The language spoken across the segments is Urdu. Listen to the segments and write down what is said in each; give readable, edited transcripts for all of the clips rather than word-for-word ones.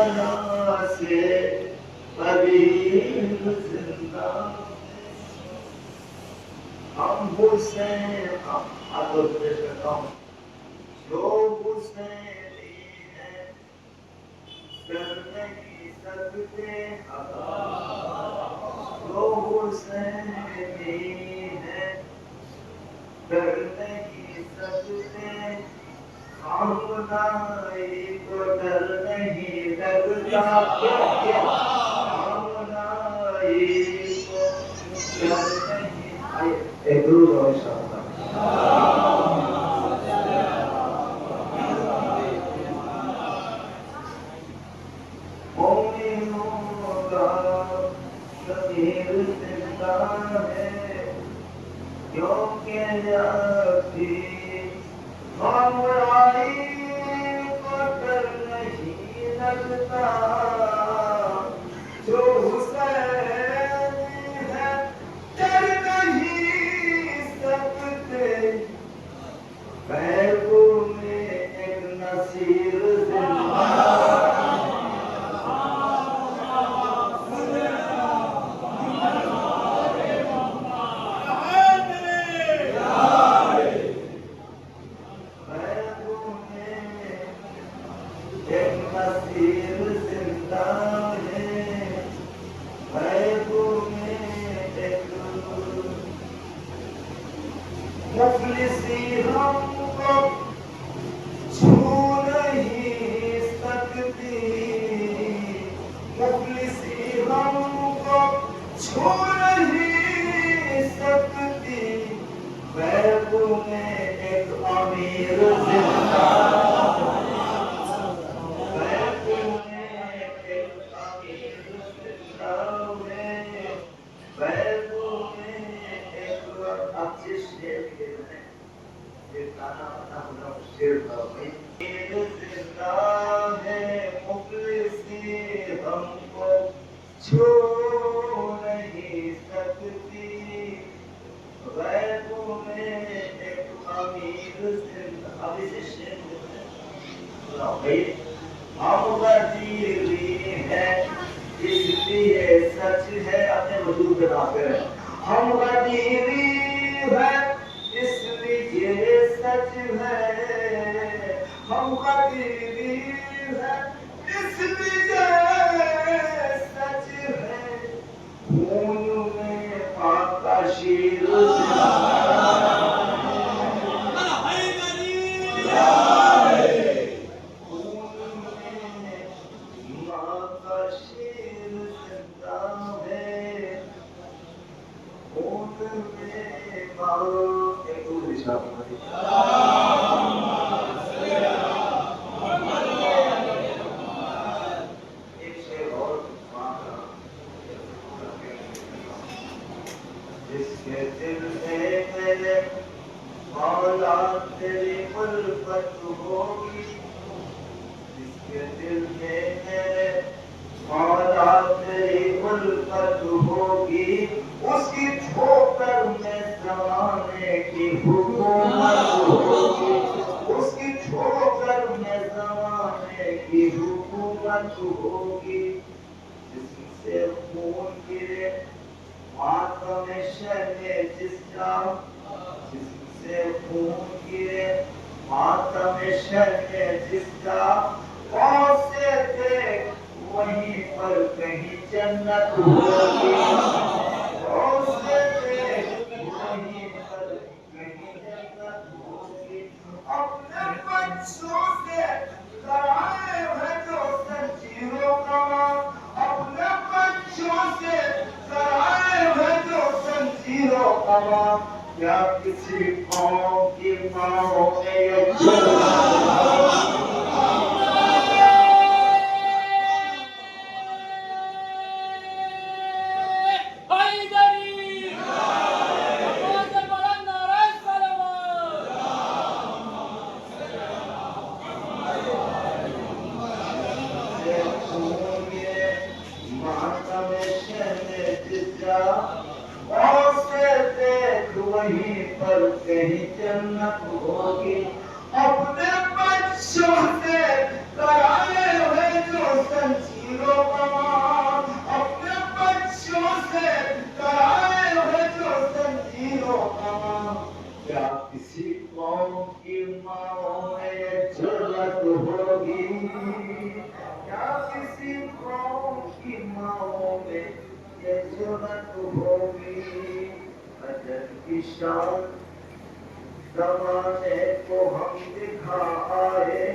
بنا سے قریب زندہ ہم حسین عدل پیش کرتا ہوں جو حسینی ہے کر نہیں سکتے جو حسینی ہے کر نہیں سکتے خامنائی کو ڈر نہیں لگتا خامنائی کو ڈر نہیں آئیے ایک درود ہو انشاءاللہ مومنوں کا ضمیر زندہ ہے کیونکہ ابھی خامنائی کو ڈر نہیں لگتا جو حسین ہے ڈر نہیں سکتے بیگوں میں ایک نصیر زندہ مفلسی ہم کو چھو نہیں سکتی مفلسی ہم کو چھو نہیں سکتی بیگوں میں ایک امیر زندہ بیگوں میں ایک امیر زندہ ہے بیگوں میں ایک اچھی شیر کے گانا بنا بنا شیر کا بھائی زندہ ہے مفلسی ہم کو چھو نہیں سکتی غیبوں میں ایک امیر زندہ اب اسے شیر بھائی ہم غدیری ہے اس لیے سچ ہے اپنے وجود پہ نافر ہے ہم غدیری ہے اس لیے سچ ہے ہم غدیری ہے اس لیے سچ ہے خون میں پاک کا شیر جس کے دل میں میرے مولا تیری الفت ہوگی جس کے دل میں میرے مولا تیری الفت ہوگی اس کی ٹھوکر میں زمانے کی حکومت ہوگی اس کی ٹھوکر میں زمانے کی حکومت ہوگی جسم سے خون گرے ماتم شرع جس کا جسم سے خون گرے ماتم شرع جس کا پاؤں سے دیکھ وہیں پر کہیں جنت ہوگی پاؤں سے دیکھ وہیں پر کہیں جنت ہوگی اپنے بچوں سے کرائے ہے جو زنجیروں کا اپنے بچوں سے کرائے ہے جو زنجیروں کا کیا کسی قوم کی ماں نے یہ وہیں پر کہیں جنت ہوگی اپنے بچوں سے کرائے ہوئے جو زنجیروں کا مار، اپنے بچوں سے کرائے ہے جو زنجیروں کا مار۔ کیا کسی قوم کی ماں میں یہ جرأت ہوگی؟ کیا کسی قوم کی ماں میں یہ جرأت ہوگی؟ اجل کی شان زمانے کو ہم دکھائے،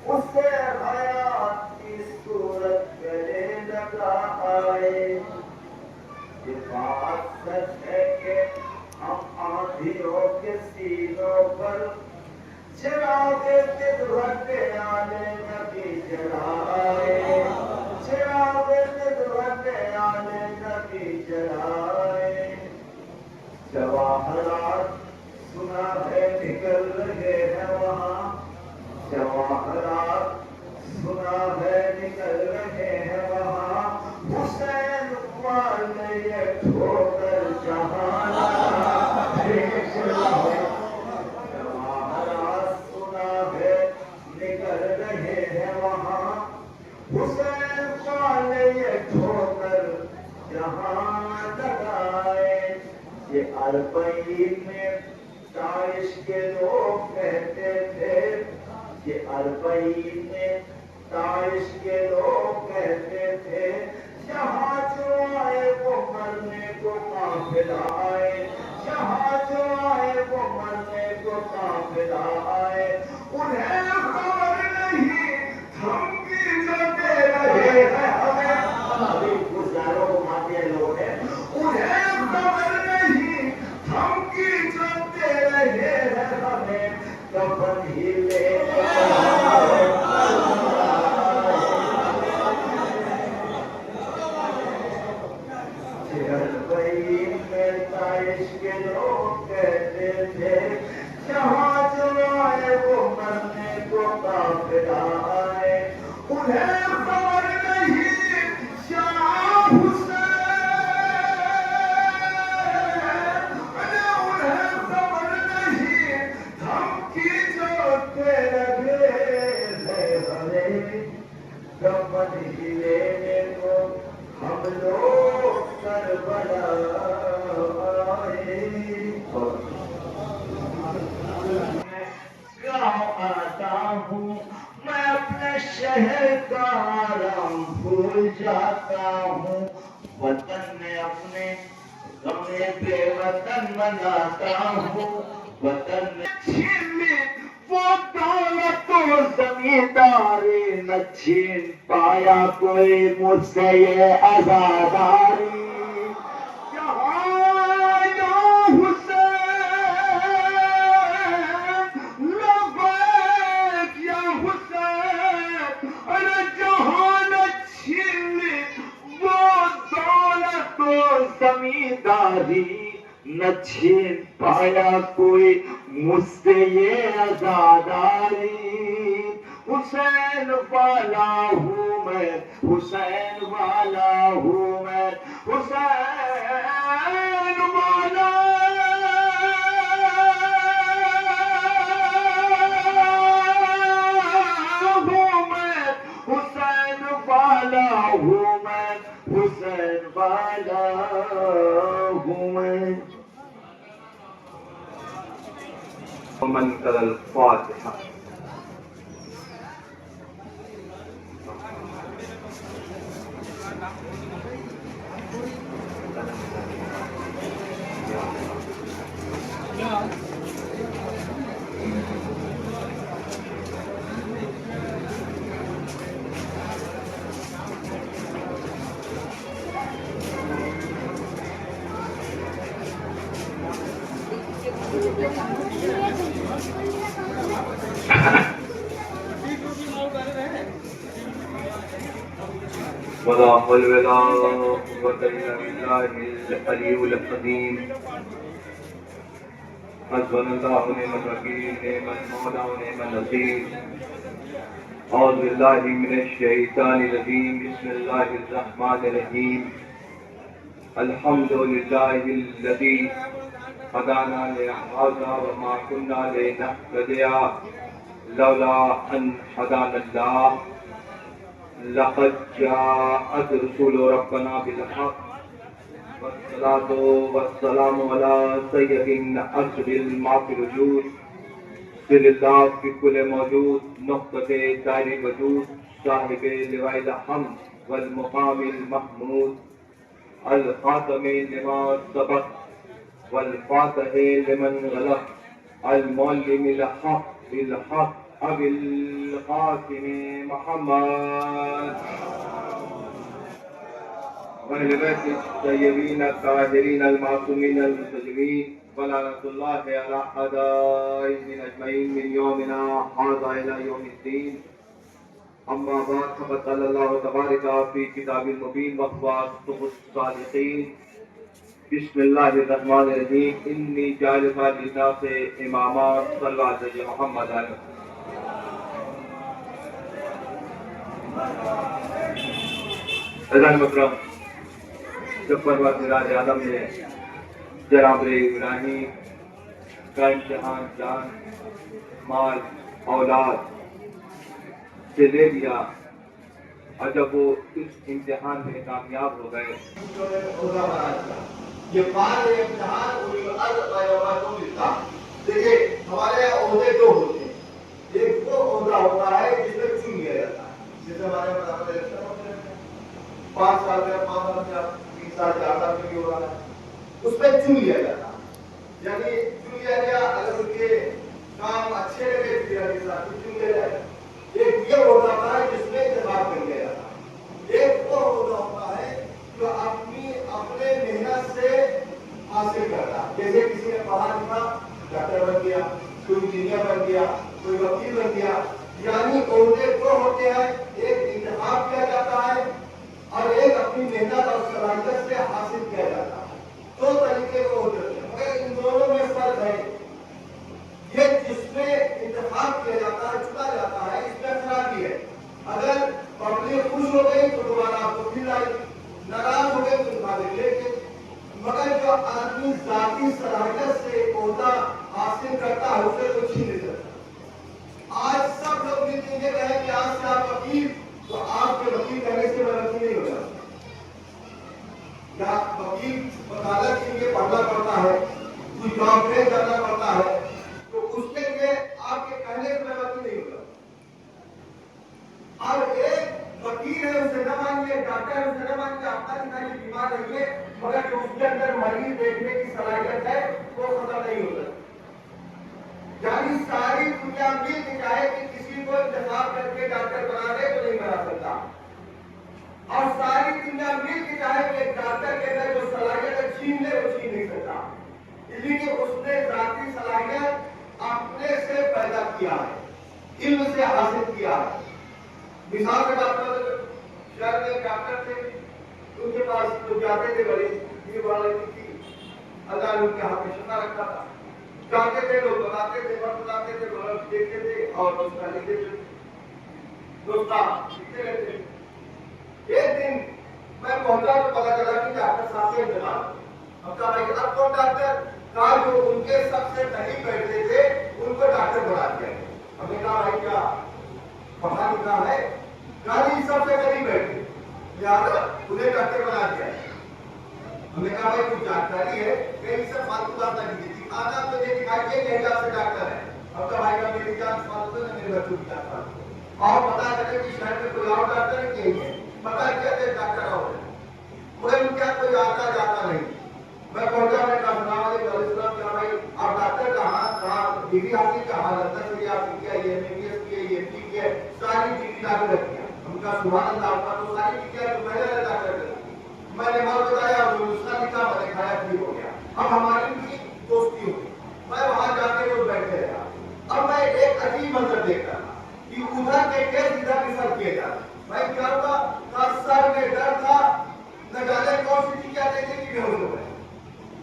اسے حیات کی صورت گلے لگائے۔ یہ بات سچ ہے کہ ہم آندھیوں کے سینوں پر چراغ قدرت آلے نبی جلائے، چراغ قدرت آلے نبی جلائے۔ جواہرات سنا ہے نکل رہے ہیں وہاں، جواہرات سنا ہے نکل رہے ہیں وہاں، حسین والے یہ ٹھوکر جہاں جواہرات سنا ہے نکل رہے ہیں وہاں، حسین والے یہ ٹھوکر جہاں لگائے۔ یہ اربعین میں داعش کے لوگ کہتے تھے، یہ اربعین میں داعش کے لوگ کہتے تھے، یہاں جو آئے وہ مرنے کو قافلہ آئے، یہاں جو آئے وہ مرنے کو قافلہ آئے۔ انہیں خبر نہیں دھمکی جو دے رہے ہیں ہمیں، ابھی گزاروں کو ماتے لوگ ہیں، انہیں خبر نہیں دھمکی جو دے رہے ہیں ہمیں، کفن ہی لینے اربعین میں داعش کے لوگ کہتے تھے، جہاں جو آئے وہ مرنے کو قافلہ آئے۔ انہیں خبر نہیں شاہ حسین، انہیں خبر نہیں دھمکی جو دے رہے ہیں ہمیں، کفن ہی لینے کو ہم لوگ کربلا آئے۔ میں گاؤں آتا ہوں، میں اپنے شہر کا آرام بھول جاتا ہوں، وطن میں اپنے غم بے وطن مناتا ہوں، وطن میں چھین لی وہ دولت و زمینداری، نہ چھین پایا کوئی مجھ سے یہ آزاداری۔ یہاں یا حسین لبیک یا حسین، ارے جہاں نہ چھین لی وہ دولت و زمینداری، نہ چھین پایا کوئی مجھ سے یہ آزاداری۔ حسین والا ہوں میں، حسین والا ہوں میں، حسین والا ہوں میں، حسین والا ہوں میں، حسین والا ہوں میں۔ ومن قرأ الفاتحة ولا حول ولا قوة إلا بالله العلي العظيم حسبنا الله ونعم الوكيل نعم المولى ونعم النصير أعوذ بالله من الشيطان الرجيم بسم الله الرحمن الرحيم الحمد لله الذي هدانا لهذا وما كنا لنهتدي لولا أن هدانا الله لقد جاءت رسول ربنا بالحق والصلاة والسلام على سيد أشرف المعصر سر اللہ في كل موجود نقطة دائر وجود صاحب لواء الحمد والمقام المحمود الخاتم لما سبق والفاتح لمن غلق المعلم الحق بالحق أبي القاسم محمد وأهل بيت الطيبين الطاهرين المعصومين المنتجبين ولعنة الله على أعدائهم أجمعين من يومنا هذا إلى يوم الدين. أما بعد فقد قال الله تبارك في كتاب المبين وأخباره الصادقين. بسم الله الرحمن الرحيم. إني جاعلك للناس إماما صلى على محمد عليه. عزیزان مکرم، جب پروردگار عالم نے جناب ابراہیم کا امتحان جان مال اولاد سے لے لیا اور جب وہ اس امتحان میں کامیاب ہو گئے، یہ پانچ امتحان دیکھیے ہمارے عہدے دو ہوتے ہیں. ایک وہ عہدہ ہوتا ہے جس میں چن لیا جاتا ہے، جیسے ہمارے مطابق الیکشن ہوتے ہیں 5 سال میں 5 سال میں 3 سال 4 سال میں ہو رہا ہے، اس میں چن لیا جاتا ہے. یعنی چن لیا گیا، اگر ان کے کام اچھے لگے چن لیا جائے. ایک یہ عہدہ ہوتا ہے جس میں انتخاب کر لیا جاتا ہے. ایک وہ عہدہ ہوتا ہے جو اپنے محنت سے حاصل کرتا ہے. جیسے کسی نے پڑھا لکھا ڈاکٹر بن گیا، کوئی انجینئر بن گیا، کوئی وکیل بن گیا. یعنی عہدے دو ہوتے ہیں، ایک انتخاب کیا جاتا ہے اور ایک اپنی محنت اور صلاحیت سے حاصل کیا جاتا ہے. دو طریقے کے عہدے ہوتے ہیں، مگر ان دونوں میں فرق ہے. یہ جس میں انتخاب کیا جاتا ہے، چنا جاتا ہے، اس میں خرابی ہے. اگر پبلک خوش ہو گئی تو دوبارہ آپ کو پھر آئے گی، ناراض ہو گئے تو مقابلے لے کے. مگر جو آدمی ذاتی صلاحیت سے عہدہ حاصل کرتا ہے اسے کوئی چھین نہیں سکتا. آج سب لوگ یہ کہیں کہ آج سے آپ وکیل، تو آپ کے وکیل کہنے سے میں وکیل نہیں ہو جاتا. یا وکیل وکالت کے لیے پڑھنا پڑتا ہے، کوئی جاب فیل کرنا پڑتا ہے، تو اس کے لیے آپ کے کہنے سے میں وکیل نہیں ہو جاتا. اور ایک وکیل ہے اسے نہ مانیے، ڈاکٹر ہے اسے نہ مانیے، اپنا کتنا بیمار رہیے، مگر جو اس کے اندر مریض دیکھنے کی صلاحیت ہے وہ ختم نہیں ہوتا. یعنی ساری دنیا مل کے چاہے کہ کسی کو انتخاب کر کے ڈاکٹر بنا دے تو نہیں بنا سکتا، اور ساری دنیا مل کے چاہے کہ ایک ڈاکٹر کے اندر جو صلاحیت ہے چھین لے وہ چھین نہیں سکتا. اس لیے کہ اس نے ذاتی صلاحیت اپنے سے پیدا کیا ہے، علم سے حاصل کیا ہے. مثال کے بات کریں، شہر میں ڈاکٹر تھے، ان کے پاس جو جاتے تھے بڑے یہ بڑا لڑکی تھی، اللہ نے ان کے ہاتھ میں شفا رکھا تھا. جاتے تھے لوگ بتاتے تھے، بڑھ بتاتے تھے، لوگ دیکھتے تھے اور نسخہ لکھتے تھے، نسخہ لکھتے رہتے. ایک دن میں پہنچا تو پتا چلا کہ ڈاکٹر صاحب سے انتظار. ہم کہا بھائی اب کون ڈاکٹر؟ کہا جو ان کے سب سے قریب بیٹھتے تھے ان کو ڈاکٹر بنا دیا. ہم نے کہا بھائی کیا پڑھا لکھا ہے؟ کہا جی سب سے قریب بیٹھے لہٰذا انہیں ڈاکٹر بنا دیا. ہم نے کہا بھائی کچھ جانکاری ہے کہ اس سے فالتو بات نہیں کی تھی، آنا تو یہ دکھائیے کہ حجاب سے ڈاکٹر ہے. اب تو بھائی کا میری جان فالتو ہے، میرے بچوں کی جان فالتو. اور پتا چلے کہ شہر میں کوئی اور ڈاکٹر نہیں ہے، پتا کیا کہ ڈاکٹر اور ہے، مگر ان کا کوئی آتا جاتا نہیں. میں پہنچا، میں کہا السلام علیکم، کیا بھائی آپ ڈاکٹر کہاں ڈگری حاصل کہاں لگتا سے آپ کی کیا یہ ایم بی ایس کی ہے، یہ ایم ڈی کی ہے، ساری ڈگری ڈاکٹر رکھی ہے. ہم کا سبحان اللہ، آپ کا تو ساری ڈگری ہے تو پہلے ڈاکٹر کر. میں نے مال بتایا اور اس کا لکھا میں نے کھایا ٹھیک ہو گیا. اب ہماری بھی دوستی ہوئی، میں وہاں جا کے وہ بیٹھے رہا. اب میں ایک عجیب منظر دیکھ رہا تھا کہ ادھر کے کیس ادھر ریفر کیے جا رہے. میں کیا ہوا، سر میں ڈر تھا، نہ جانے کون سی چیز آتے تھے کہ بے ہوش ہو گئے.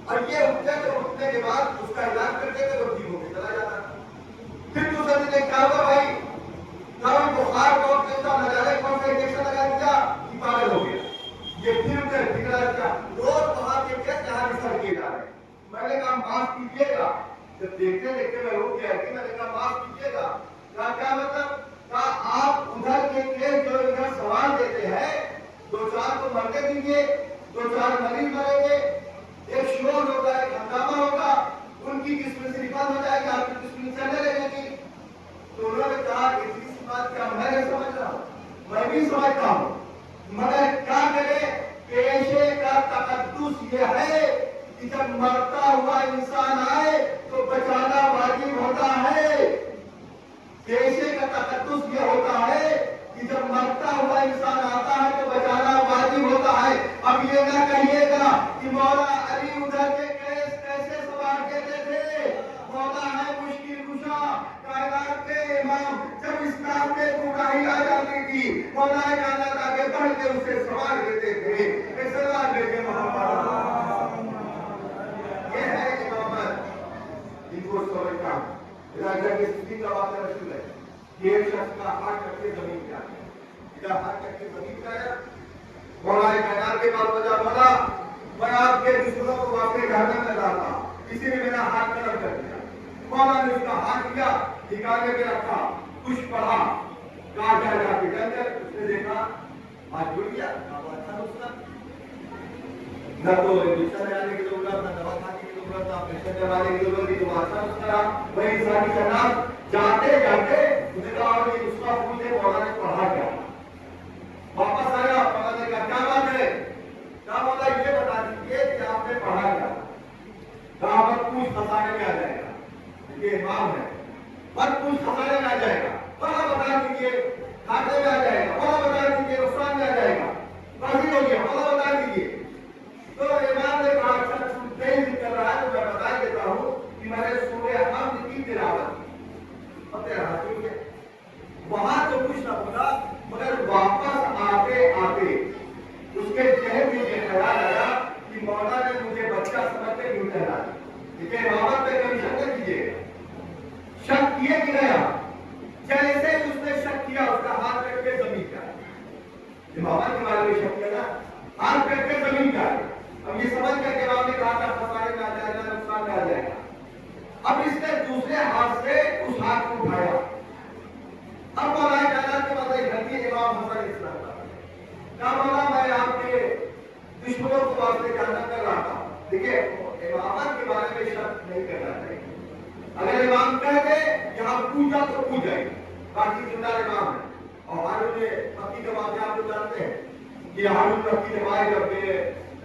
اور یہ اٹھتے تھے، اٹھنے کے بعد اس کا علاج کرتے تھے تو ٹھیک ہو کے چلا جاتا تھا. پھر دوسرے دن نے کیا ہوا بھائی، بخار بہت تیز تھا، نہ جانے کون سا انجیکشن لگا دیا کہ پاگل ہو گیا. یہ پھر بگڑا کیا روز وہاں کے کیس یہاں ریفر کیے جا رہے. میں نے کہا معاف کیجیے گا. جب دیکھتے دیکھتے میں رو گیا کہ میں نے کہا معاف کیجیے گا. کہا کیا مطلب؟ آپ ادھر کے جو ادھر سوال دیتے ہیں 2-4 کو مرتے دیجیے 2-4 مریض مریں گے ایک شور ہوگا ایک ہنگامہ ہوگا ان کی قسم سے نکال ہو جائے گی آپ کی قسم چلنے لگے گی تو انہوں نے کہا کہ اس بات کا میں نہیں سمجھ رہا ہوں میں بھی سمجھتا ہوں مگر کیا کرے پیشے کا تقدس یہ ہے کہ جب مرتا ہوا انسان آئے تو بچانا واجب ہوتا ہے پیشے کا تقدس یہ ہوتا ہے کہ جب مرتا ہوا انسان آتا ہے تو بچانا واجب ہوتا ہے اب یہ نہ کہیے گا کہ مولا علی ادھر کے کیس کیسے سوال دیتے تھے مولا ہے مشکل کشا کائنات کے امام جب اسلام میں گمراہی آ جاتی تھی مولا کائنات آگے بڑھ کے اسے سوال دیتے تھے ایک سوال دے کے محمد یہ ہے امامت ان کو سمجھتا ہوں ادھر کے سدھی کا واقعہ رسول ہے کہ ایک شخص کا ہاتھ کر کے زمین پہ آ گیا ادھر ہاتھ کر کے زمین پہ آیا مولا کائنات کے بعد وجہ مولا میں آپ کے دشمنوں کو واقعی جہنم میں ڈالتا کسی نے میرا ہاتھ قلم کر دیا مولا نے اس کا ہاتھ لیا نکالنے پہ رکھا کچھ پڑھا کہا جائے جا کے جنگل اس نے دیکھا ہاتھ جڑ گیا اچھا نسخہ نہ تو انجیکشن لگانے کی ضرورت نہ دوا کھانے کی ضرورت نہ آپریشن کروانے کی ضرورت تو اچھا نسخہ وہی انسانی جناب جاتے جاتے انہیں کہا کہ نسخہ پوچھے مولا نے پڑھا کیا واپس آیا مولا نے کہا کیا بات ہے کہا مولا یہ بتا دیجیے کہ آپ نے پڑھا کیا کہا مت پوچھ خسانے میں آ جائے گا یہ امام ہے مت پوچھ خسانے میں آ جائے گا مولا بتا دیجیے کھاتے میں آ جائے گا مولا بتا دیجیے نقصان میں آ جائے گا بازی ہو گیا مولا بتا دیجیے تو امام نے کہا اچھا تیز کر رہا ہے تو میں بتا دیتا ہوں کہ میں نے سورہ حمد کی تلاوت کی اور تیرا ہاتھ ہو گیا وہاں تو کچھ نہ بولا مگر واپس آتے آتے اس کے ذہن میں یہ خیال آیا کہ مولا نے مجھے بچہ سمجھ کے کیوں ٹھہرا دیکھیے امامت پہ کبھی شک نہ کیجیے شک کیے کہ گیا جیسے اس نے شک کیا اس کا ہاتھ کر کے زمین کا امامت کے بارے میں شک کیا نا ہاتھ کر کے زمین کا اب یہ سمجھ کر کے امام نے کہا تھا خسارے میں آ جائے گا نقصان میں آ جائے گا اب اس نے دوسرے ہاتھ سے اس ہاتھ کو اٹھایا اب مولا کائنات کے بعد ایک حدیث امام حسن اسلام کا کہا مولا میں آپ کے دشمنوں کو واسطے جاننا کر رہا تھا دیکھیے امامت کے بارے میں شک نہیں کرنا چاہیے اگر امام کہہ دے یہاں پوجا تو پوج جائے باقی زندہ امام ہے اور ہارون مکی کے واقعہ آپ لوگ جانتے ہیں کہ ہارون مکی کے بعد جب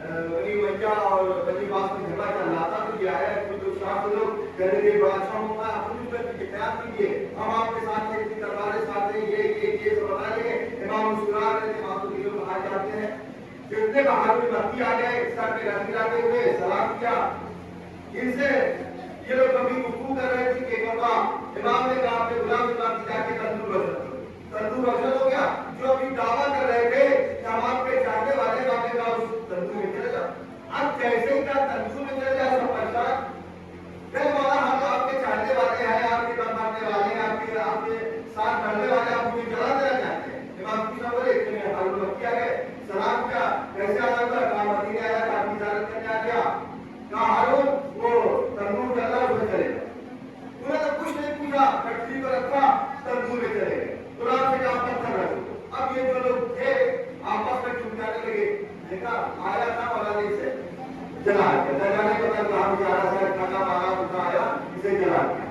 بنی وجہ اور بنی باس میں جھگڑا چل رہا تھا تو یہ آیا کہ جو شاہ لوگ کہنے کے بادشاہ ہوگا آپ کچھ کر کے خیال کیجیے ہم آپ کے ساتھ میں اتنی تلواریں ساتھ ہیں یہ سب بتائیے امام مسکرا رہے تھے امام کو دلوں کہا جاتے ہیں جتنے ہارون مکی آ گئے سر پہ رکھ لاتے ہوئے سلام کیا ان سے یہ لوگ کبھی گفتگو کر رہے تھے کہ امام نے کہا کہ غلام امام کی جا کے تندور روشن ہو گیا جو ابھی دعویٰ کر رہے تھے کہ ہم آپ کے چاہنے والے واقعے کا اس تندور میں چلے جا اب جیسے ہی کا تندور میں چلے جائے سب پریشان پھر مولا ہم آپ کے چاہنے والے ہیں آپ کے دم مارنے والے ہیں آپ کے ساتھ بڑھنے والے آپ مجھے جلا دینا چاہتے ہیں امام کی بولے اتنے ہارون مکی آ گئے سلام کیا کیسے آنا تھا کہا مدینے آیا تھا آپ کی زیارت کرنے آ گیا کہا ہارون وہ تندور چل رہا اس میں چلے گا انہوں نے کچھ نہیں پوچھا کٹری کو رکھا تندور میں چلے گئے قرآن سے کہا پتھر رکھو اب یہ جو لوگ تھے آپس میں چپ جانے لگے دیکھا آیا تھا مولا نے اسے جلا دیا جانے کو تک کہا بیچارہ سے کھانا مارا اٹھا آیا اسے جلا دیا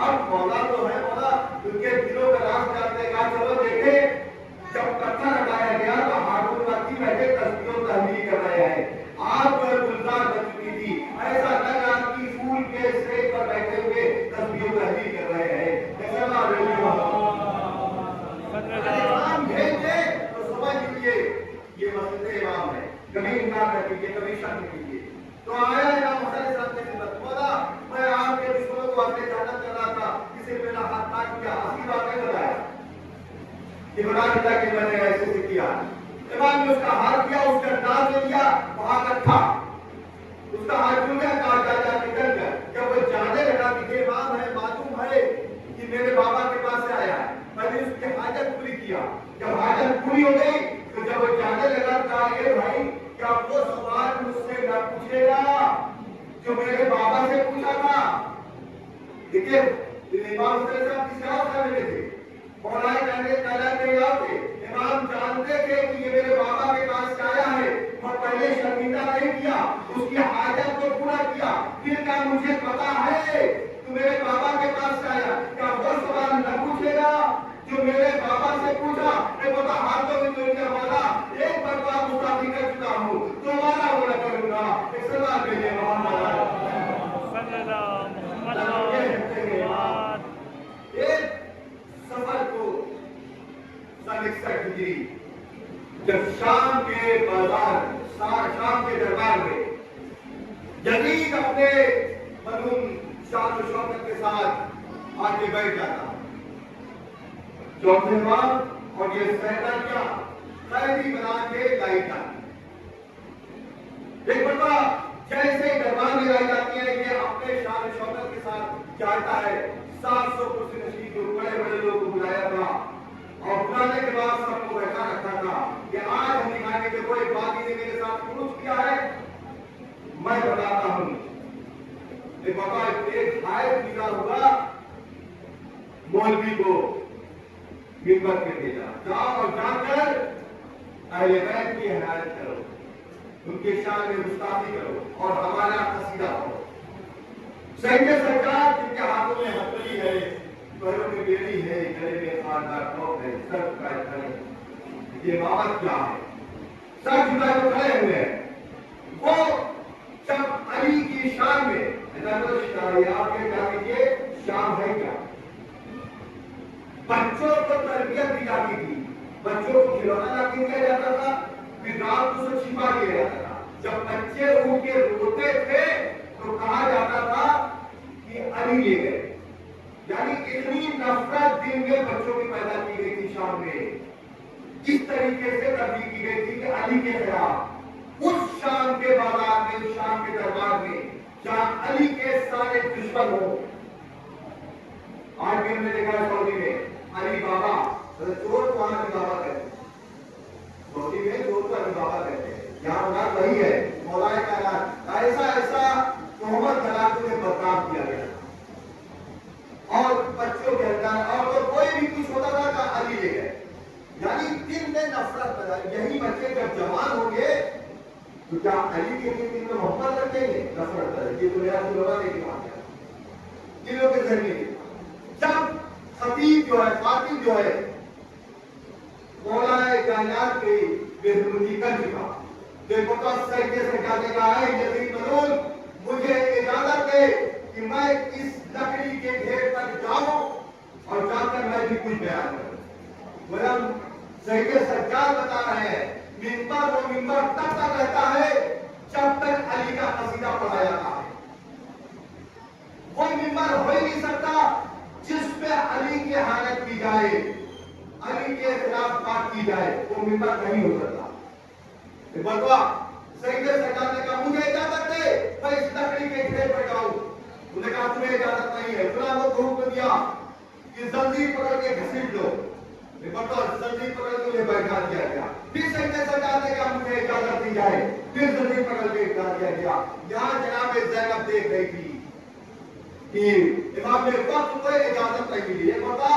اب مولا تو ہے مولا ان کے دلوں کا راز جانتے کہا چلو دیکھے جب پتھر ہٹایا گیا تو ہارون مکی بیٹھے تسبیح و تحلیل کر رہے ہیں آپ پر گلزار بن چکی تھی ایسا لگا کہ پھول کے سیب پر بیٹھے ہوئے تسبیح و تحلیل کر رہے ہیں ایسا امام بھیج دے تو سمجھ لیجیے یہ مسجد امام ہے کبھی انکار نہ کیجیے کبھی شک نہ کیجیے تو آیا امام حسن صاحب نے خدمت مولا میں آپ کے دشمنوں کو اپنے جانت کر رہا تھا کسی نے میرا ہاتھ کاٹ کیا اسی واقعہ بتایا کہ بتا دیتا کہ میں نے ایسے سے کیا امام نے اس کا ہاتھ کیا اس کا انداز لے لیا وہاں رکھا اس کا ہاتھ کیوں گیا کہا جا جا نکل گیا جب وہ جانے لگا کہ یہ امام ہے معلوم ہے کہ میرے بابا کے پاس سے آیا ہے میں نے اس کی حاجت پوری کیا جب حاجت پوری ہو گئی تو جب وہ جانے لگا کہا یہ بھائی کیا وہ سوال مجھ سے نہ پوچھے گا جو میرے بابا سے پوچھا تھا دیکھیے امام حسین صاحب کسی اور سمجھ میں تھے مولا امام جانتے تھے کہ یہ میرے بابا کے پاس آیا ہے، اور پہلے شرمندہ نہیں کیا، اس کی حاجت کو پورا کیا، پھر کہا مجھے پتا ہے تو میرے بابا کے پاس آیا، کیا وہ سوال نہ پوچھے گا جو میرے بابا سے پوچھا؟ میں بتا ہاتھوں میں جو کیا مولا ایک مرتبہ مسافر کر چکا ہوں، تمہارا وہ نہ کروں گا۔ ایک سوال بھیجے محمد ایک سفر کو سن 61 ہجری جب شام کے بازار شام کے دربار میں یزید اپنے مدعون شان و شوکت کے ساتھ آگے بیٹھ جاتا، چوتھے امام اور یہ سیدہ کیا قیدی بنا کے لائی جاتی، ایک مرتبہ جیسے دربار میں لائی جاتی ہے، یہ اپنے شان و شوکت کے ساتھ جاتا ہے، 700 کرسی نشین جو بڑے بڑے لوگ کو بلایا تھا، اور بلانے کے بعد سب کو بیٹھا رکھا تھا کہ آج ہم دکھائیں گے کوئی باقی نے میرے ساتھ خروج کیا ہے، میں بتاتا ہوں۔ ایک بابا ایک حائط ملا ہوا مولوی کو ممبر پہ بھیجا، جاؤ اور جا کر اہل بیت کی حمایت کرو، ان کے شان میں گستاخی کرو اور ہمارا قصیدہ پڑھو۔ سید سرکار جن کے ہاتھوں میں ہتھیلی ہے، پیروں میں بیڑی ہے، گلے میں خاردار ٹوپ ہے، سر جھکائے کھڑے ہیں، یہ امامت کیا ہے؟ سر جھکائے تو کھڑے ہوئے ہیں۔ وہ جب علی کی شان میں آپ کے کہا کہ یہ شان ہے کیا؟ بچوں کو تربیت دی جاتی تھی، بچوں کو کھلونا لاتی دیا جاتا تھا، پھر رات کو سے چھپا دیا جاتا تھا، جب بچے ان کے روتے تھے تو کہا جاتا تھا کہ علی لے گئے، یعنی اتنی نفرت دل میں بچوں کی پیدا کی گئی تھی شام میں، اس طریقے سے تبلیغ کی گئی تھی کہ علی کے خلاف اس شام کے بازار میں، اس شام کے دربار میں جہاں علی کے سارے دشمن ہو۔ آج بھی ہم نے دیکھا ہے سعودی میں علی بابا، چور کو وہاں علی بابا کہتے ہیں، سعودی میں چور کو علی بابا کہتے ہیں، یہاں بات وہی ہے، مولا کائنات ایسا تہمت لگا کے انہیں بدنام کیا گیا، اور بچوں کے اندر اور کوئی بھی کچھ ہوتا تھا کہ علی لے گئے، یعنی دل میں نفرت پیدا۔ یہی بچے جب جوان ہوں گے تو کیا علی کے دل میں محبت رکھیں گے؟ نفرت کریں گے؟ تو میرا دلوا لے کے بات ہے دلوں کے ذریعے۔ جب خطیب جو ہے، خاطب جو ہے، مولا کائنات کی بےحرمتی کر چکا، دیکھو تو سجدے سے کہنے کا ہے یزید ملعون مجھے اجازت دے کہ میں اس لکڑی کے ڈھیر پر جاؤں اور جا کر میں بھی کچھ بیان کروں۔ وہ سید سجاد بتا رہے ہیں ممبر وہ ممبر تب تک رہتا ہے جب تک علی کا قصیدہ پڑھا جاتا ہے، وہ ممبر ہو ہی نہیں سکتا جس پہ علی کی حالت کی جائے، علی کے خلاف بات کی جائے، وہ ممبر نہیں ہو سکتا۔ بتوا سید سرکار نے کہا مجھے اجازت دے میں اس لکڑی کے ڈھیر پر جاؤں، انہوں نے کہا تمہیں اجازت نہیں ہے، غلاموں کو حکم دیا کہ زنجیر پکڑ کے گھسیٹ لو، بتوا زنجیر پکڑ کے انہیں بیٹھا دیا گیا، پھر سید سرکار نے کہا مجھے اجازت دی جائے، پھر زنجیر پکڑ کے بٹھا دیا گیا۔ یہاں جناب زینب دیکھ رہی تھی کہ امام نے وقت کو اجازت نہیں ملی، یہ بتا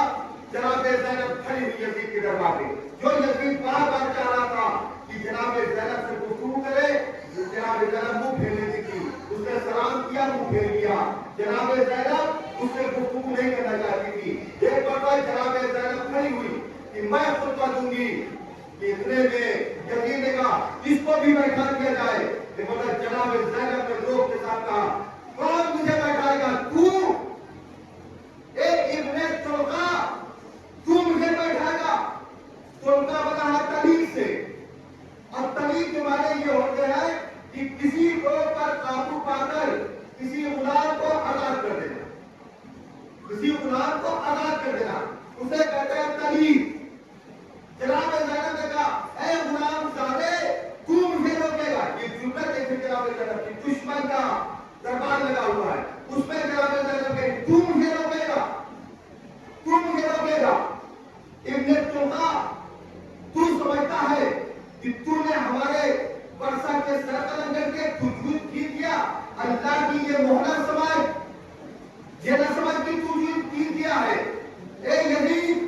جناب زینب کھڑی ہوئی یزید کے دربار میں، جو یزید بار بار چاہ رہا تھا کہ جناب زینب سے گفتگو کرے، جناب زینب منہ پھیر لیتی تھی، اس نے سلام کیا منہ پھیر لیا، جناب زینب اس سے گفتگو نہیں کرنا چاہتی تھی۔ ایک بار جناب زینب کھڑی ہوئی کہ میں خطبہ دوں گی، اتنے میں یزید نے کہا اس کو بھی بیٹھا دیا جائے، جناب زینب نے لوگ کے ساتھ کہا کون مجھے بیٹھائے گا؟ تو اے ابن چلقا، تو مجھے بیٹھائے گا؟ چلقا بنا ہے تلیق سے، اور تلیق کے معنی یہ ہوتے ہیں کہ کسی کو پر قابو پا کر کسی غلام کو آزاد کر دینا، کسی غلام کو آزاد کر دینا، اسے کہتے ہیں تلیق۔ جناب زینب نے کہا اے غلام زادے تو مجھے روکے گا؟ یہ جملہ دیکھیں جناب زینب کی، دشمن کا دربار لگا ہوا ہے، اس میں جناب زینب نے تو مجھے روکے گا؟ تو مجھے روکے گا؟ ابن چلقا تو سمجھتا ہے کہ تو نے ہمارے ورثہ کے سر قلم کر کے جھوٹ کی دیا، اللہ کی یہ مہلت سمجھ، یہ نہ سمجھ کہ تو جھوٹ کی دیا ہے۔ اے یزید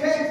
6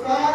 7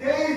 23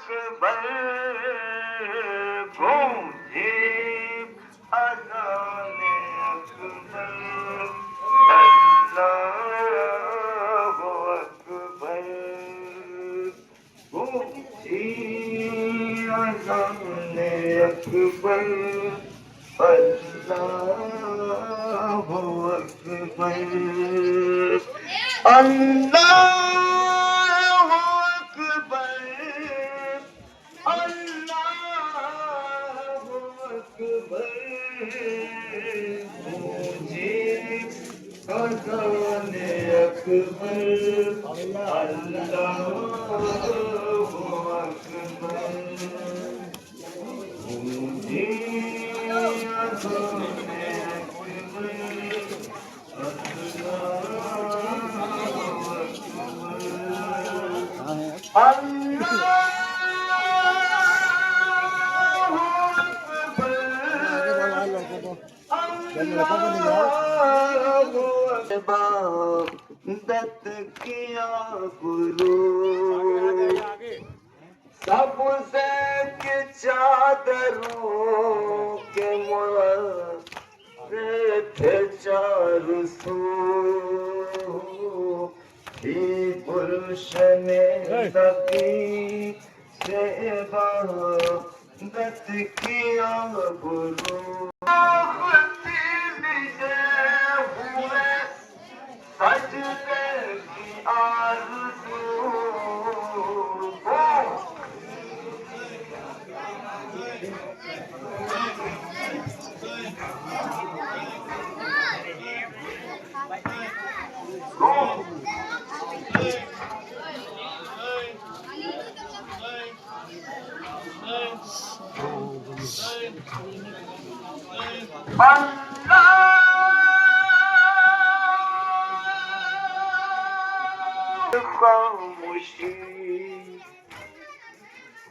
اکبر گونجے اذان اکبر اللہ اکبر گونجے اذان اکبر اللہ اکبر اللہ اکبر اللہ اکبر مجھے اذان اکبر اللہ اکبر مجھے اذان عبادت کیا گرو سب سے کہ چادروں کے مرے تھے چار سو ہی گلشن نبی سے عبادت کیا گرو سجدے کی آرزو خاموشی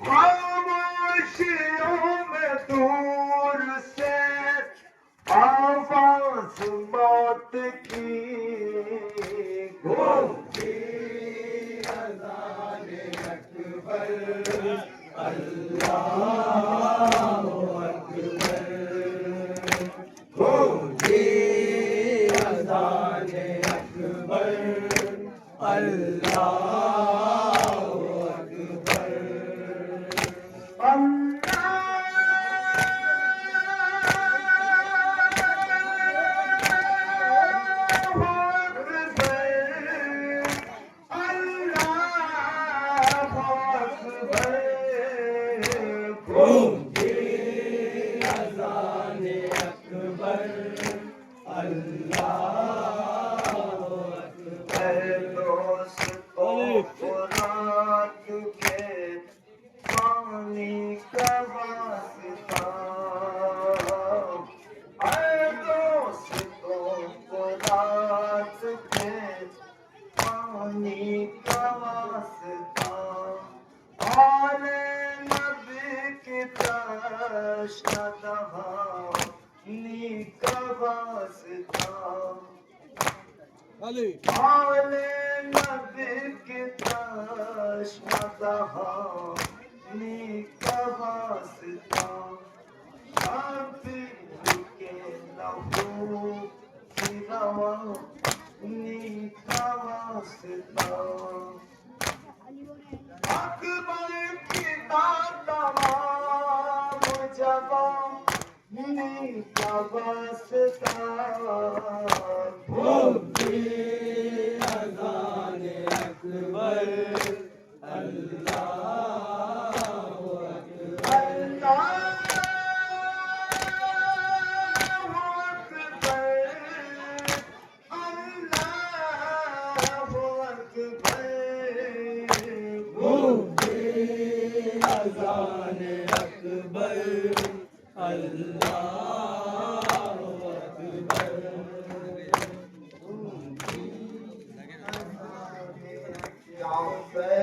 خاموشیوں میں دور سے آواز موت کی گونجی اذان اکبر اللہ اکبر گونجی اذان اکبر اللہ اکبر اکبر کی تمام جوان کا واسطہ گونجی اذان اکبر اللہ اذان اکبر اللہ اکبر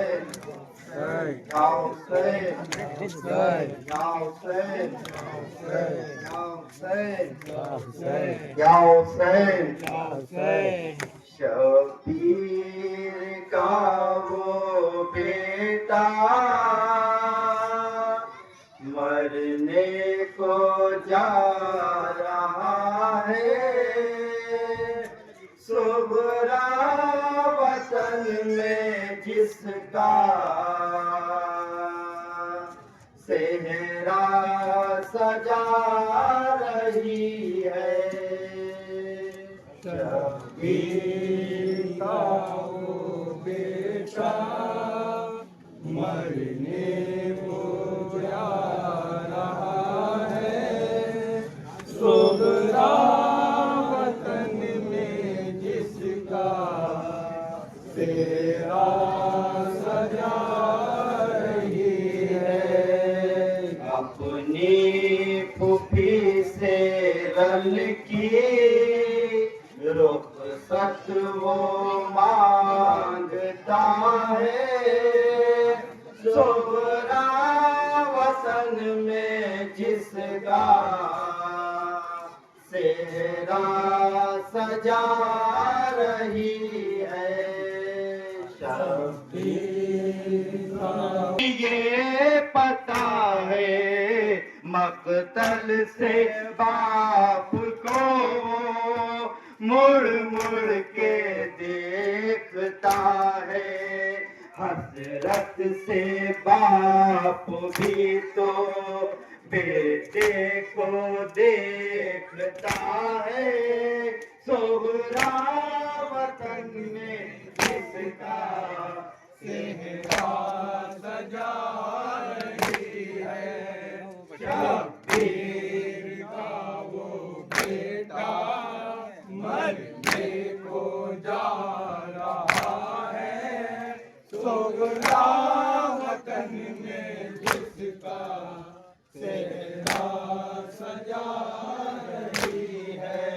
یا حسین یا حسین یا حسین یا حسین شبیر کا وہ بیٹا وطن میں جس کا صحرا سجا رہی ہے، شبیر کا وہ بیٹا مرنے کو جا رہا ہے، سغرا وطن میں جس کا صحرا سجا رہی ہے، اپنی پھوپھی سے رل کی رخصت وہ مانگتا ہے، سغرا وطن میں جس کا صحرا سجا رہی ہے، یہ پتا ہے مقتل سے باپ کو مڑ مڑ کے دیکھتا ہے، حسرت سے باپ بھی تو بیٹے کو دیکھتا ہے، سغرا وطن میں جس کا صحرا سجا رہی ہے، شبیر کا وہ بیٹا مرنے کو جا رہا ہے، سغرا وطن میں جس کا صحرا سجا رہی ہے،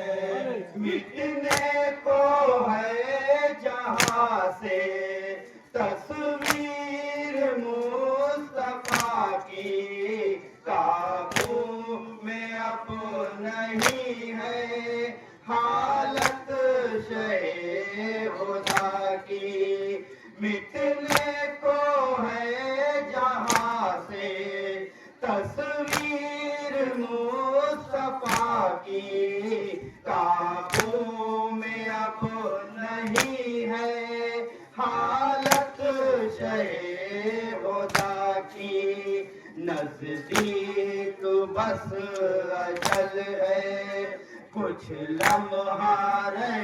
مٹنے کو ہے جہاں سے تصویر مصطفیٰ کی، قابو میں اب نہیں ہے حالت شے خدا کی، مٹنے کو ہے جہاں سے تصویر مصطفیٰ کی، قابو میں اب نہیں ہے حالت شے خدا کی، نزدیک بس اجل ہے کچھ لمحہ رہ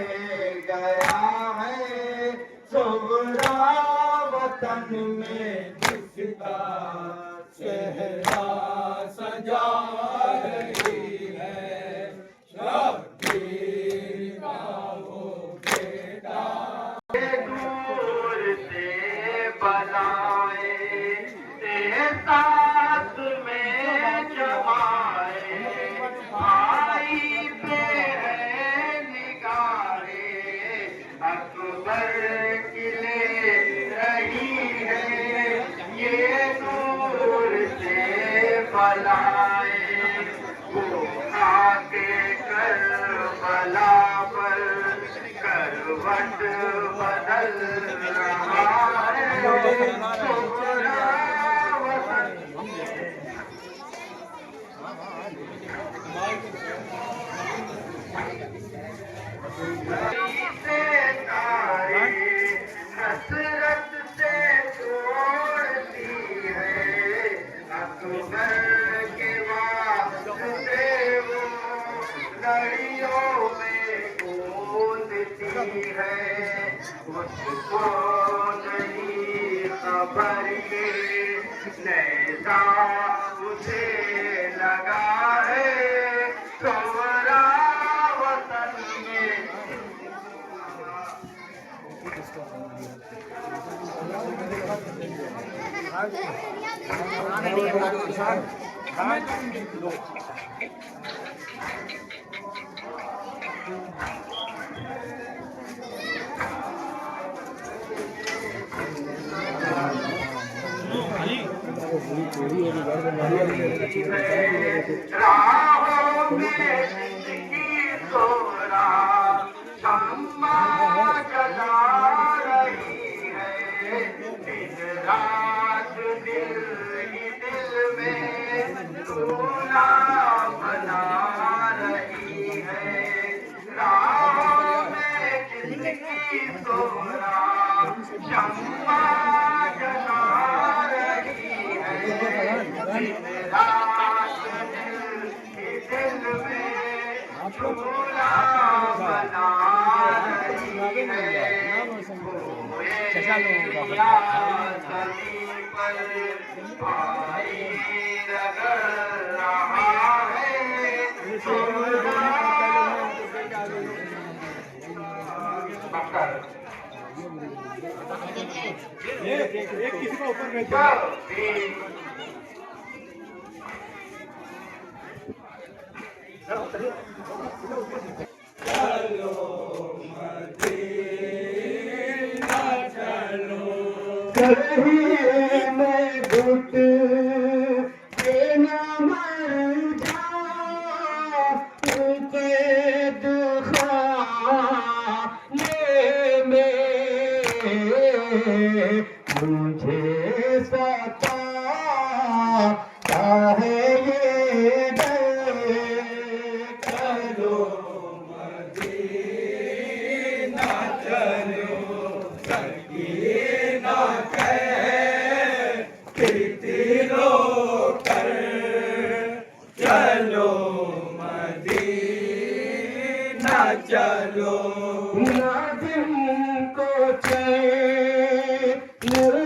گیا ہے، سغرا وطن میں جس کا صحرا سجا رہی ہے، شبیر کا وہ بیٹا دور سے بلائے ساتھ میں جمائے، آئی پہ ہے نگاہے اکبر کی لے رہی ہے، یہ دور سے بلائے وہ آ کے کربلا پر کروٹ بدل رہا ہے، سغرا وطن سے تارے حسرت سے توڑتی ہے، اکبر کے واسطے وہ لڑیوں میں گوندتی ہے، اس کو نہیں خبر یہ نیزہ اسے لگا ہے، سغرا وطن میں راہوں میں زندگی سغرا شمع جلا رہی ہے، دن رات دل ہی دل میں رونا بنا رہی ہے، راہوں میں زندگی سغرا کہیں میں گھٹ کے نہ مر جاؤں قید خانے میں مجھے ستاتا ہے یہ ڈر چلو مدینہ چلو سکینہ کہتی رو کر چلو مدینہ چلو ناظم کو چین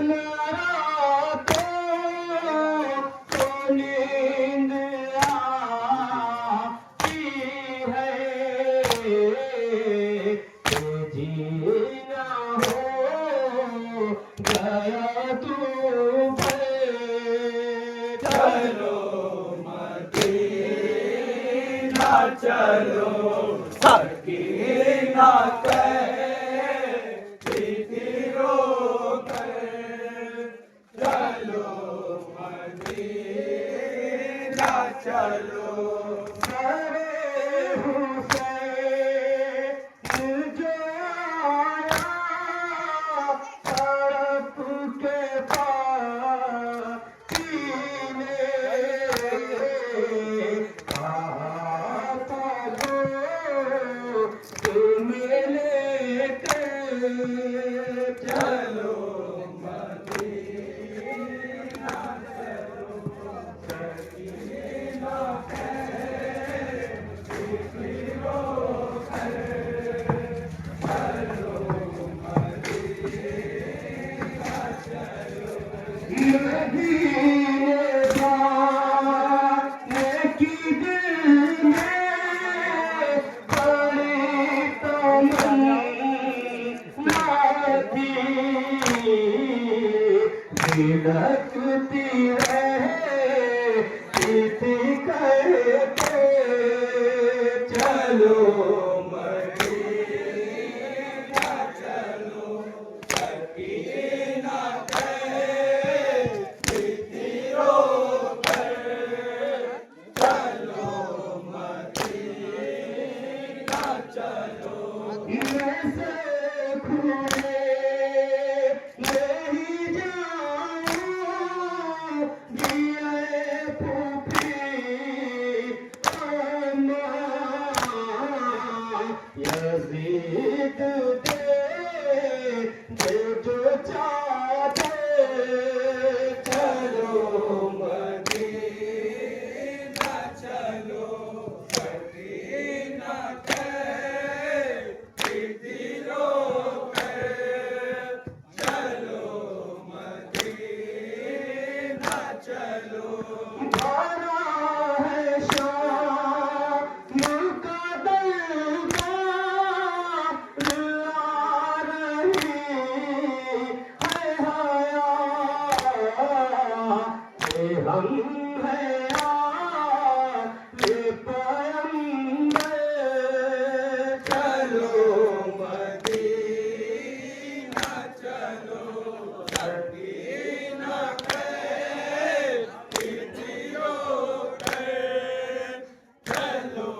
نہ راتوں کو نیند آتی ہے کہ جینا ہو گیا تو چلو مدینہ چلو سکینہ کہتی رو کر چلو مدینہ چلو سارے حسین جو آیا سڑک کے پاس چلو مدینہ چلو سکینہ کہتی رو کر چلو مدینہ چلو مدینے جانے کی دل میں بڑی تمنا تھی بھڑکتی رہتی تھی کہتے چلو مدینہ چلو سکینہ کہتی رو کر چلو مدینہ چلو ایسے کھوئے نہیں جاؤں دیے پھوپھی اماں یزید دے جو چاہتے چلو مدینہ چلو سکینہ کہتی رو کر چلو مدینہ چلو بھرا ہے شام کا دربار آ رہی ہے حیات ہم ہیں آل پیغمبر چلو مدینہ چلو سکینہ کہتی رو کر چلو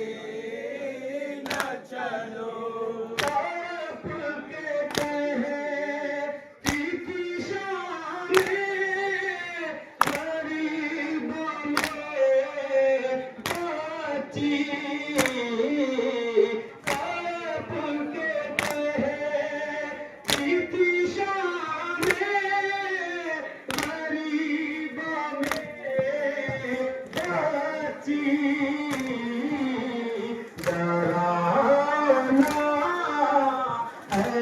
مدینہ چلو آپ کے کہتی کی شان غریبوں میں بچی آپ کے کہتی کی شان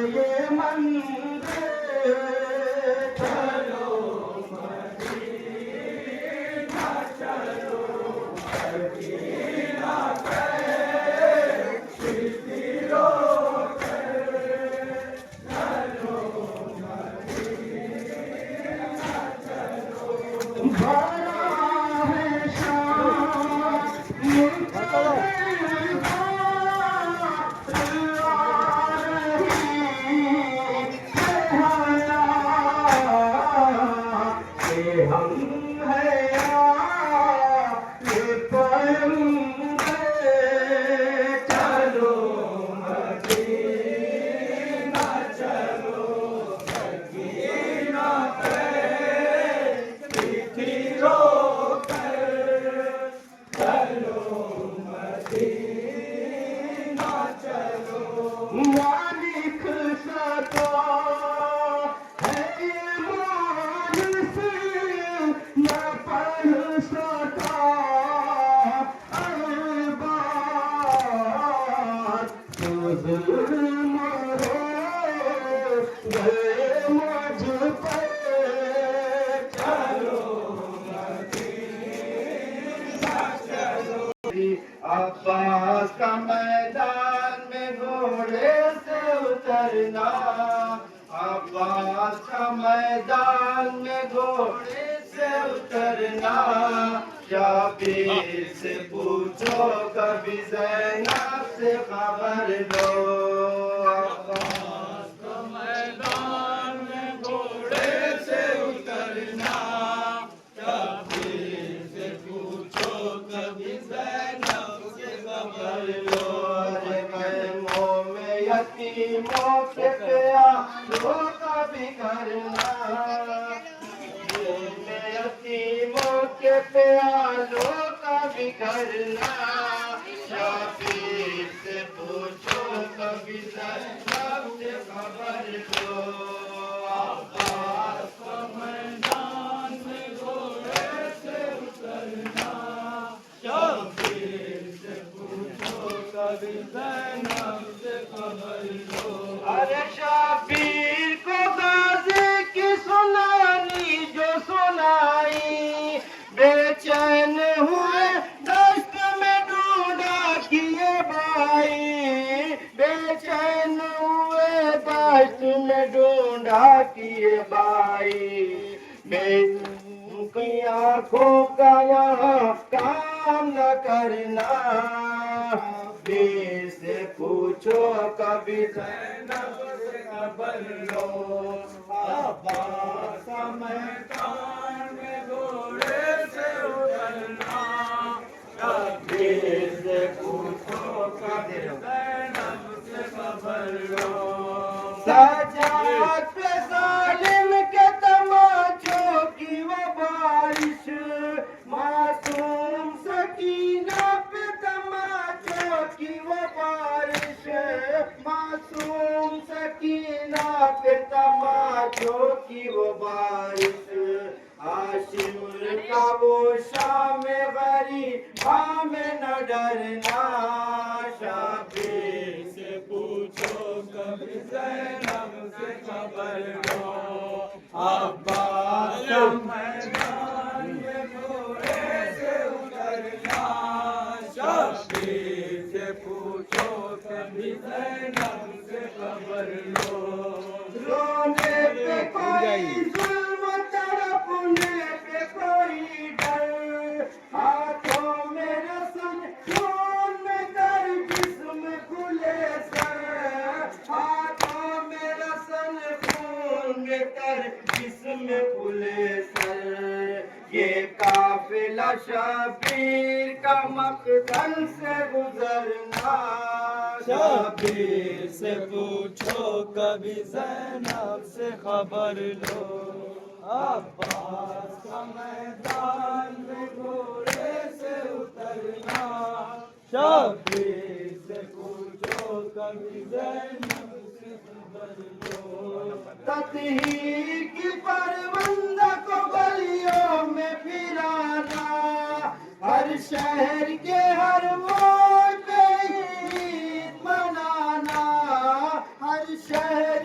یہ منظر چلو مدینہ چلو مدینہ رو بھرا ہے شام ہم ہے چلو مدینہ چلو مدینہ رو چلو مدینہ چلو مالک سدا ہے ایمان سے نہ پڑھ سکا البات تو ظلم ہو گئے مجھ پر چلو عباس کا میدان میں گھوڑے سے اترنا عباس کا میدان میں گھوڑے سے اترنا شبیر سے پوچھو کبھی زینب سے خبر لو عباس کا میدان میں گھوڑے سے اترنا شبیر سے پوچھو کبھی زینب سے خبر لو خیموں میں یتیموں کے پیاروں کا بھی کرنا میں یتیموں کے پیاروں کا بھی کرنا شبیر سے پوچھو کبھی زینب سے خبر لو عباس کا میدان میں گھوڑے سے اترنا شبیر سے پوچھو کبھی زینب سے خبر لو ارے شبیر کو غازی کی سنانی جو سنائی بے چین ہوئے دشت میں ڈھونڈا کیے بھائی بے چین ہوئے دشت میں ڈھونڈا کیے بھائی بے کی آنکھوں کا یہاں کام نہ کرنا بیر سے پوچھو کبھی زینب سے خبر لو عباس کا میدان میں گھوڑے سے اترنا شبیر سے پوچھو کبھی زینب سے خبر لو سجاد پہ ظالم کے تماچوں کی وہ بارش معصوم سکینہ پہ تماچوں کی وہ بارش معصوم سکینہ پہ تماچوں کی وہ بارش ہاشم کا وہ شام غریباں میں نہ ڈرنا شبیر سے پوچھو کبھی زینب سے خبر لو عباس کا میدان میں گھوڑے سے اترنا شبیر سے پوچھو کبھی زینب سے خبر لو رونے پہ کوئی ظلم تڑپنے پہ کوئی ڈر ہاتھوں میں رسن خون میں در جسم کھلے سر ہاتھوں میں رسن خون میں در جسم کھلے سر یہ قافلہ شبیر کا مقتل سے گزرنا شبیر سے پوچھو کبھی زینب سے خبر لو عباس کا میدان میں گھوڑے سے اترنا شبیر سے پوچھو کبھی زینب سے خبر لو تطہیر کی پروندہ کو گلیوں میں پھرانا ہر شہر کے ہر موڑ پہ عید منانا ہر شہر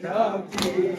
26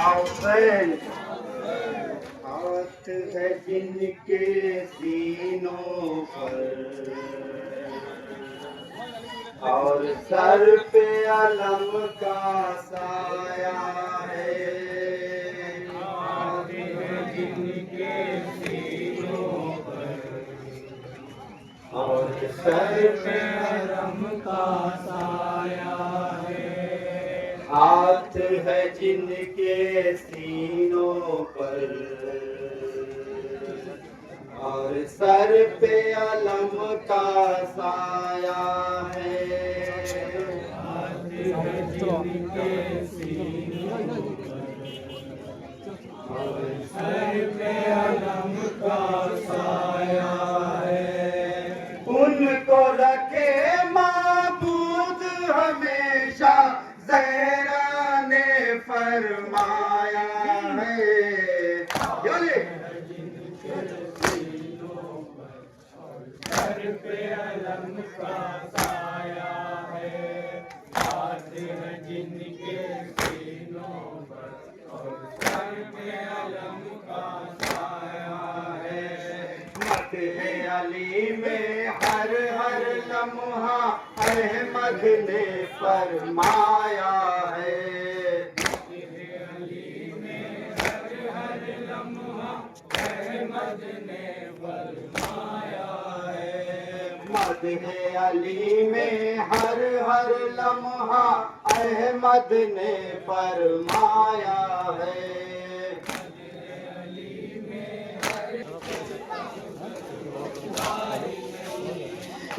حسین ہاتھ ہے جن کے سینوں پر اور سر پہ علم کا سایہ ہے جن کے سینوں پر اور سر پہ علم کا سایہ ہے ہاتھ ہے جن کے سینوں پر اور سر پہ علم کا سایہ ہے ہاتھ ہے جن کے سینوں پر اور سر پہ علم کا سایہ ہے ان کو رکھے معبود ہمیشہ زہرا نے فرمایا ہے سر پہ علم کا سایہ ہے ہاتھ ہے جن کے سینوں پر اور سر پہ علم کا سایہ ہے مدح علی میں ہر ہر لمحہ احمد نے فرمایا ہے مدح علی میں ہر ہر لمحہ احمد نے فرمایا مدح علی میں ہر ہر لمحہ احمد نے فرمایا ہے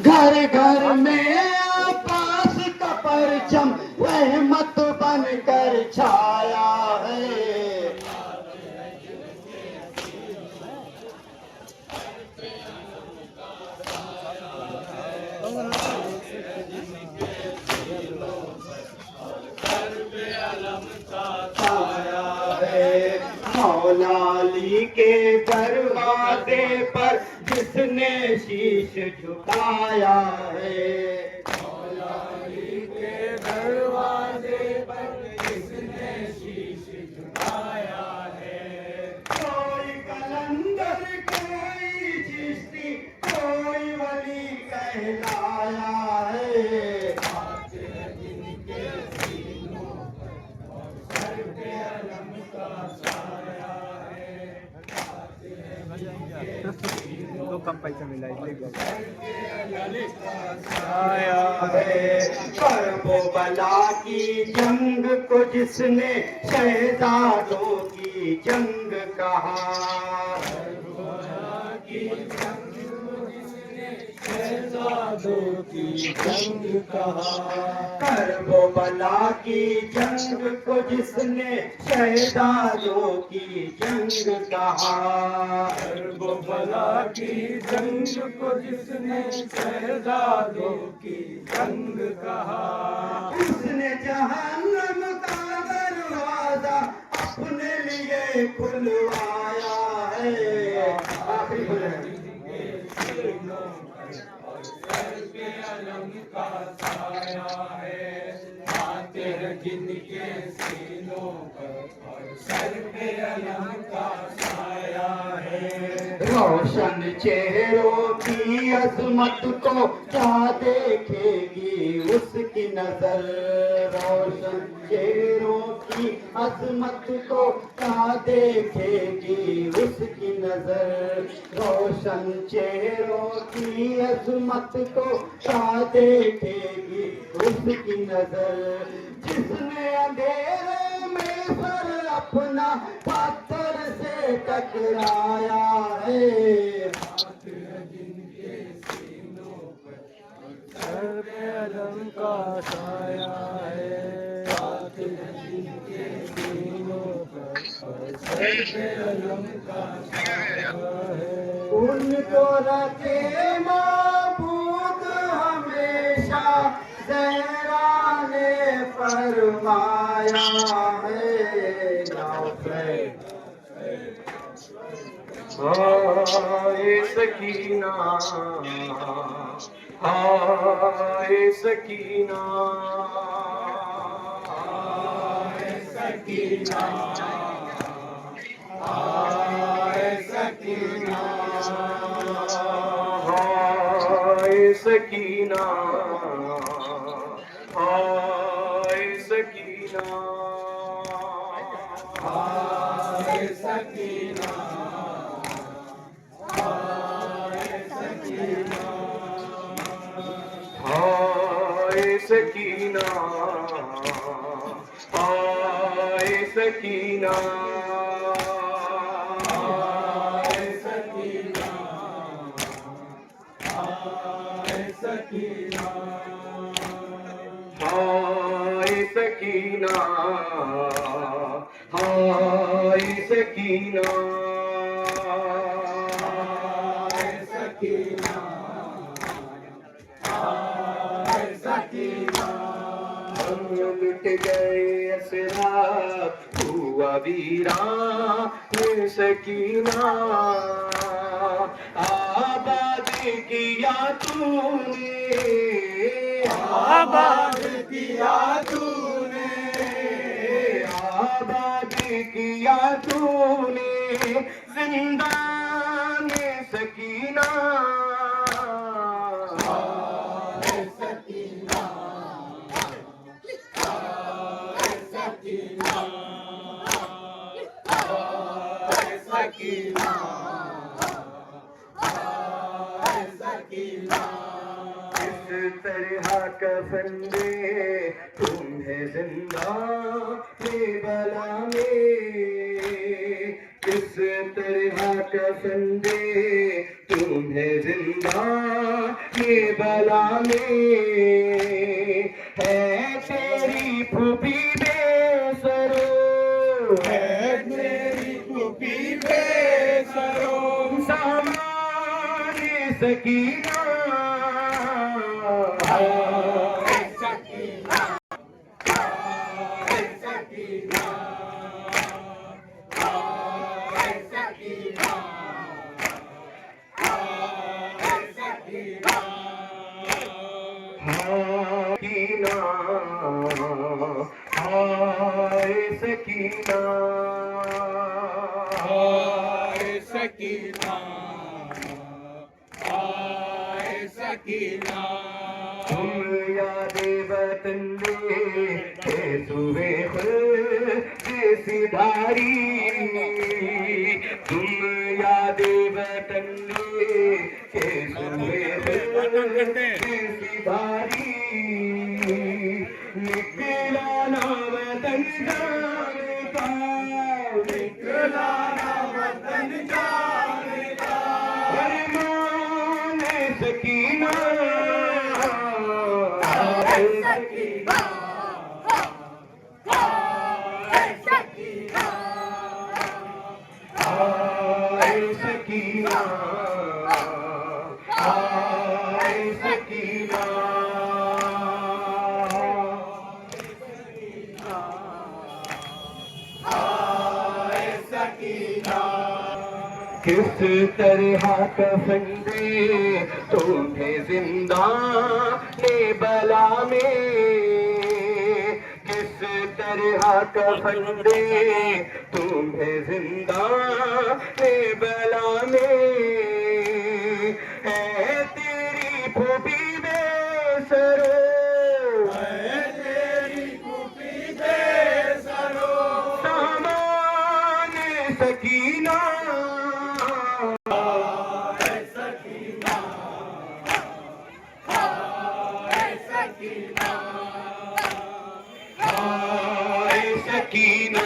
گھر گھر میں عباس کا پرچم رحمت بن کر چھایا ہے مولا علی کے دروازے پر جس نے شیش جھکایا ہے مولا علی کے دروازے پر جس نے شیش جھکایا ہے کوئی کلندر کوئی چشتی کوئی ولی کہلایا ہے تو کم پیسہ ملا کرب و بلا کی جنگ کو جس نے شہزادوں کی جنگ کہا شہزادوں کی جنگ کہا کرب و بلا کی جنگ کو جس نے شہزادوں کی جنگ کہا کرب و بلا کی جنگ کو جس نے شہزادوں کی جنگ کہا اس نے جہنم کا دروازہ اپنے لیے کھلوایا ہے آخری سر پہ علم کا سایہ ہے ہاتھ ہے جن کے سینوں پر اور سر پہ علم کا سایہ ہے روشن چہروں کی عظمت کو کیا دیکھے گی اس کی نظر روشن چہروں کی عظمت کو کیا دیکھے گی اس کی نظر روشن چہروں کی عظمت کو کیا دیکھے گی اس کی نظر جس نے اندھیرے میں سر اپنا پتھر سے ٹکرایا ہے سر پہ علم کا سایہ ہے ہاتھ جن کے سینوں پر اور سر پہ علم کا سایہ ہے ان کو رکھے معبود ہمیشہ زہرا نے فرمایا ہے ہائے سکینہ ہائے سکینہ ہائے سکینہ سکینہ ہائے سکینہ ہائے سکینہ ہائے سکینہ ہائے سکینہ ہائے سکینہ ہائے سکینہ ہائے سکینہ ہائے سکینہ ہائے سکینہ ہائے سکینہ ہائے سکینہ ہم لٹ گئے اسرا ہوا ویران سکینہ آباد کیا تو نے آباد کیا تو نے آباد کیا تو نے زندان سکینہ ہائے سکینہ ہائے سکینہ ہائے سکینہ ہائے سکینہ اس طرح کفن دے تمہیں زندہ بلا میں کس طرح کفن دے تمہیں زندہ بلا میں ہے تیری پھوپھی بے سرو ہے میری پھوپھی بے سرو سامان سکینہ ہائے سکینہ ہائے سکینہ ہائے سکینہ ہائے سکینہ سکینہ ہائے ہائے سکینہ سکینہ ہائے سکینہ تم یاد وطن میں سوئے خود سدھاری تم یاد وطن میں سوئے خود سدھاری نکلا نا وطن جانے کا نکلا نا وطن جانے کا فرمان سکینہ ہائے سکینہ ہائے سکینہ ہائے سکینہ ہائے سکینہ ہائے سکینہ کس طرح کفن دے تمہیں زندہ بلا میں کس طرح کفن دے تمہیں زندہ بلا میں ہے تیری پھوپھی بے سرو ہے تیری پھوپھی بے سرو سامان سکینہ ہائے سکینہ ہائے سکینہ ہائے سکینہ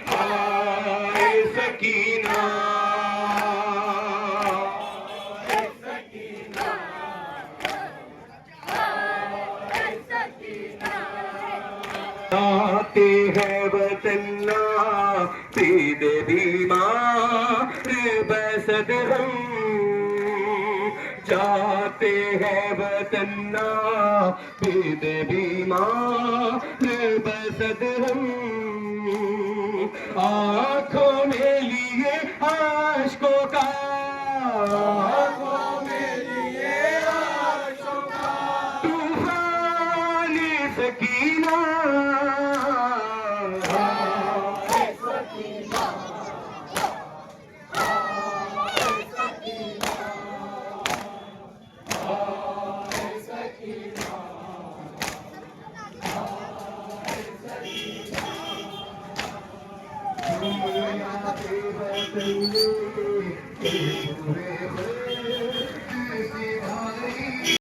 ہائے سکینہ آتے ہیں وطن پید بیمار بسد ہم جاتے ہیں وطن پید بیمار بسد ہم آنکھوں میں لیے عاشقوں کا آنکھوں میں لیے عاشقوں کا طوفان سکینہ ہائے سکینہ ہائے سکینہ بتائیے کہ پورے